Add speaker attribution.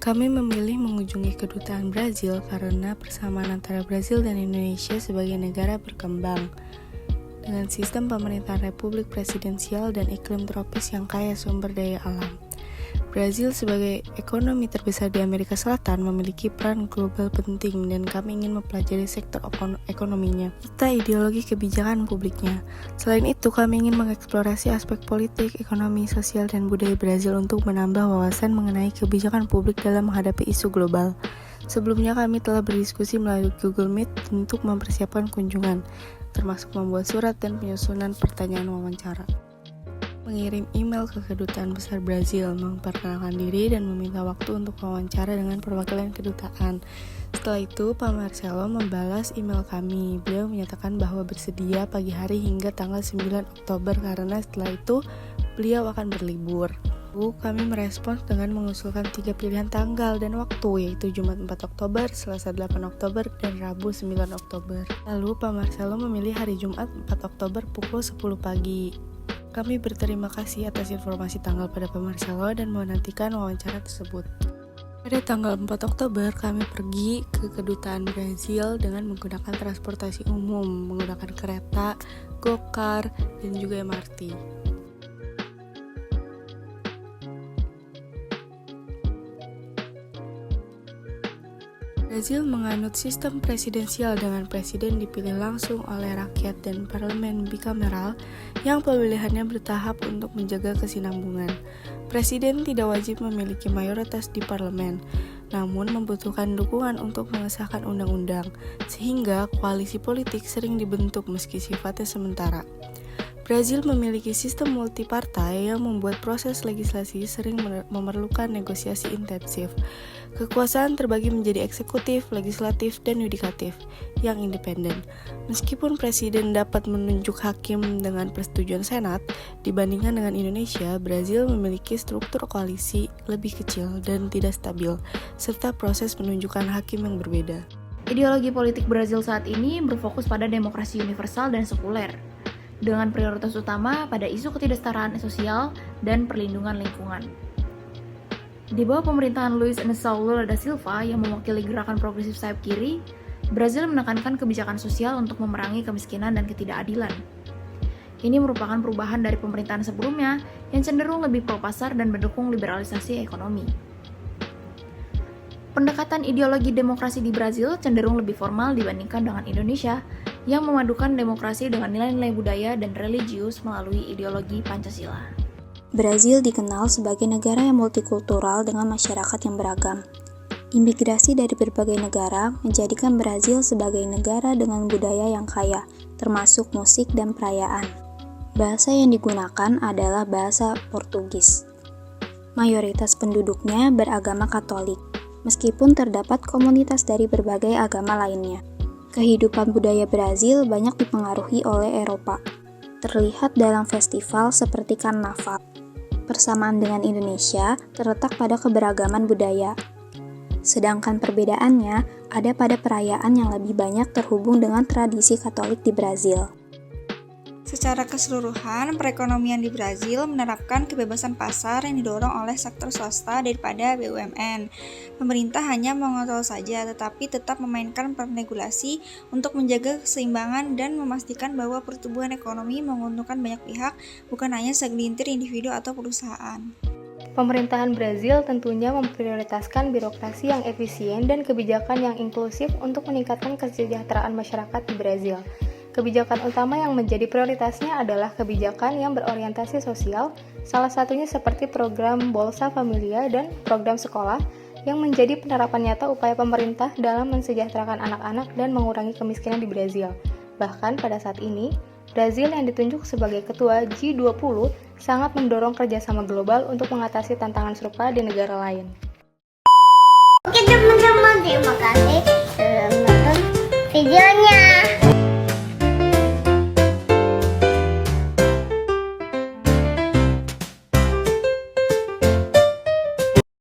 Speaker 1: Kami memilih mengunjungi kedutaan Brazil karena persamaan antara Brazil dan Indonesia sebagai negara berkembang dengan sistem pemerintahan republik presidensial dan iklim tropis yang kaya sumber daya alam. Brazil sebagai ekonomi terbesar di Amerika Selatan memiliki peran global penting dan kami ingin mempelajari sektor ekonominya serta ideologi kebijakan publiknya. Selain itu, kami ingin mengeksplorasi aspek politik, ekonomi, sosial, dan budaya Brazil untuk menambah wawasan mengenai kebijakan publik dalam menghadapi isu global. Sebelumnya kami telah berdiskusi melalui Google Meet untuk mempersiapkan kunjungan, termasuk membuat surat dan penyusunan pertanyaan wawancara. Mengirim email ke Kedutaan Besar Brazil, memperkenalkan diri dan meminta waktu untuk wawancara dengan perwakilan kedutaan. Setelah itu, Pak Marcelo membalas email kami. Beliau menyatakan bahwa bersedia pagi hari hingga tanggal 9 Oktober karena setelah itu beliau akan berlibur. Kami merespons dengan mengusulkan 3 pilihan tanggal dan waktu, yaitu Jumat 4 Oktober, Selasa 8 Oktober, dan Rabu 9 Oktober. Lalu Pak Marcelo memilih hari Jumat 4 Oktober pukul 10 pagi. Kami berterima kasih atas informasi tanggal pada Pak Marcelo dan menantikan wawancara tersebut. Pada tanggal 4 Oktober, kami pergi ke Kedutaan Brazil dengan menggunakan transportasi umum, menggunakan kereta, go-kart, dan juga MRT. Brazil menganut sistem presidensial dengan presiden dipilih langsung oleh rakyat dan parlemen bikameral yang pemilihannya bertahap untuk menjaga kesinambungan. Presiden tidak wajib memiliki mayoritas di parlemen, namun membutuhkan dukungan untuk mengesahkan undang-undang, sehingga koalisi politik sering dibentuk meski sifatnya sementara. Brazil memiliki sistem multipartai yang membuat proses legislasi sering memerlukan negosiasi intensif. Kekuasaan terbagi menjadi eksekutif, legislatif, dan yudikatif yang independen. Meskipun presiden dapat menunjuk hakim dengan persetujuan senat, dibandingkan dengan Indonesia, Brazil memiliki struktur koalisi lebih kecil dan tidak stabil, serta proses penunjukan hakim yang berbeda.
Speaker 2: Ideologi politik Brazil saat ini berfokus pada demokrasi universal dan sekuler, dengan prioritas utama pada isu ketidaksetaraan sosial dan perlindungan lingkungan. Di bawah pemerintahan Luiz Inácio Lula da Silva yang mewakili gerakan progresif sayap kiri, Brazil menekankan kebijakan sosial untuk memerangi kemiskinan dan ketidakadilan. Ini merupakan perubahan dari pemerintahan sebelumnya yang cenderung lebih pro-pasar dan mendukung liberalisasi ekonomi. Pendekatan ideologi demokrasi di Brazil cenderung lebih formal dibandingkan dengan Indonesia yang memadukan demokrasi dengan nilai-nilai budaya dan religius melalui ideologi Pancasila.
Speaker 3: Brazil dikenal sebagai negara yang multikultural dengan masyarakat yang beragam. Imigrasi dari berbagai negara menjadikan Brazil sebagai negara dengan budaya yang kaya, termasuk musik dan perayaan. Bahasa yang digunakan adalah bahasa Portugis. Mayoritas penduduknya beragama Katolik, meskipun terdapat komunitas dari berbagai agama lainnya. Kehidupan budaya Brazil banyak dipengaruhi oleh Eropa, terlihat dalam festival seperti Karnaval. Persamaan dengan Indonesia terletak pada keberagaman budaya, sedangkan perbedaannya ada pada perayaan yang lebih banyak terhubung dengan tradisi Katolik di Brazil.
Speaker 4: Secara keseluruhan, perekonomian di Brazil menerapkan kebebasan pasar yang didorong oleh sektor swasta daripada BUMN. Pemerintah hanya mengontrol saja, tetapi tetap memainkan peran regulasi untuk menjaga keseimbangan dan memastikan bahwa pertumbuhan ekonomi menguntungkan banyak pihak, bukan hanya segelintir individu atau perusahaan.
Speaker 5: Pemerintahan Brazil tentunya memprioritaskan birokrasi yang efisien dan kebijakan yang inklusif untuk meningkatkan kesejahteraan masyarakat di Brazil. Kebijakan utama yang menjadi prioritasnya adalah kebijakan yang berorientasi sosial, salah satunya seperti program Bolsa Familia dan program sekolah yang menjadi penerapan nyata upaya pemerintah dalam mensejahterakan anak-anak dan mengurangi kemiskinan di Brazil. Bahkan pada saat ini, Brazil yang ditunjuk sebagai ketua G20 sangat mendorong kerjasama global untuk mengatasi tantangan serupa di negara lain.
Speaker 6: Oke teman-teman, terima kasih sudah menonton videonya.